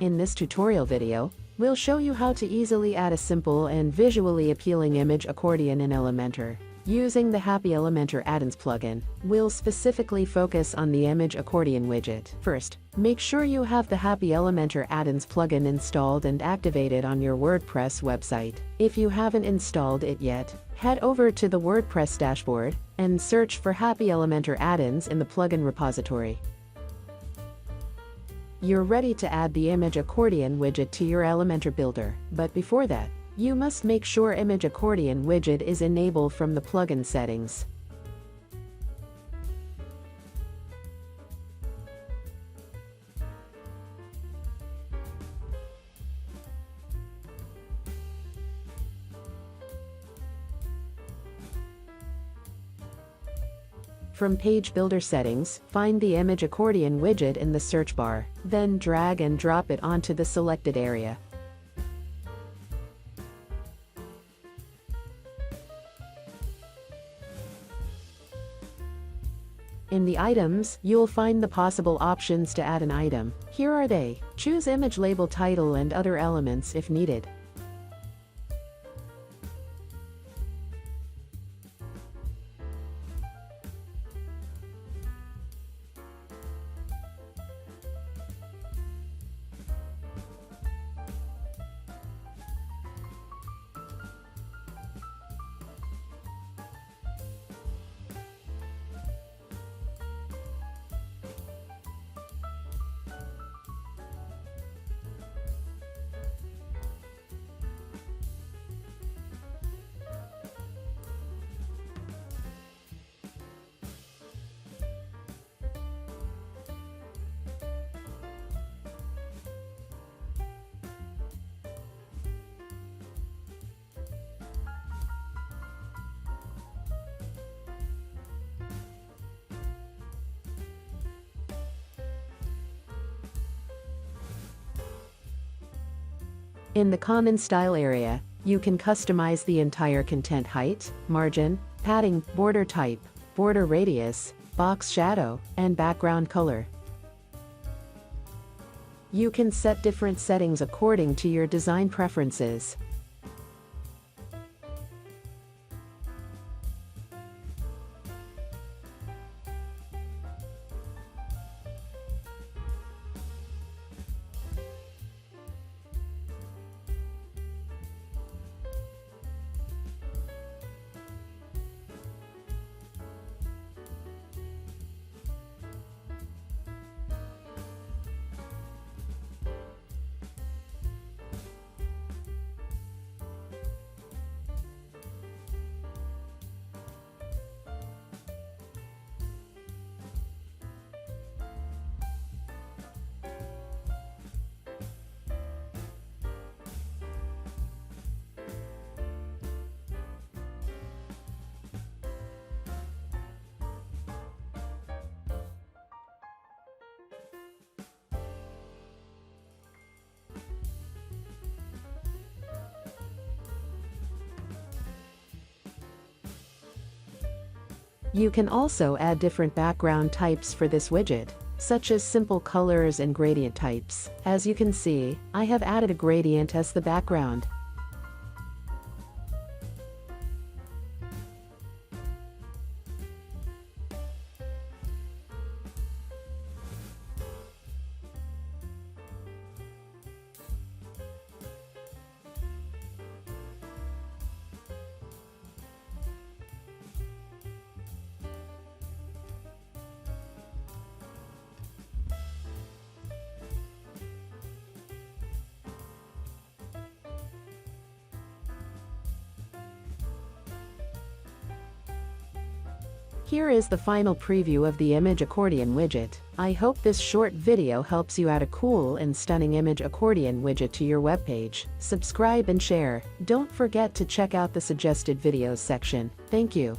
In this tutorial video, we'll show you how to easily add a simple and visually appealing image accordion in Elementor. Using the Happy Elementor add-ins plugin, we'll specifically focus on the image accordion widget. First, make sure you have the Happy Elementor add-ins plugin installed and activated on your WordPress website. If you haven't installed it yet, head over to the WordPress dashboard and search for Happy Elementor add-ins in the plugin repository. You're ready to add the image accordion widget to your Elementor builder, but before that, you must make sure image accordion widget is enabled from the plugin settings. From Page Builder Settings, find the image accordion widget in the search bar, then drag and drop it onto the selected area. In the items, you'll find the possible options to add an item. Here are they. Choose image label title and other elements if needed. In the Common Style area, you can customize the entire content height, margin, padding, border type, border radius, box shadow, and background color. You can set different settings according to your design preferences. You can also add different background types for this widget, such as simple colors and gradient types. As you can see, I have added a gradient as the background. Here is the final preview of the image accordion widget. I hope this short video helps you add a cool and stunning image accordion widget to your webpage. Subscribe and share. Don't forget to check out the suggested videos section. Thank you.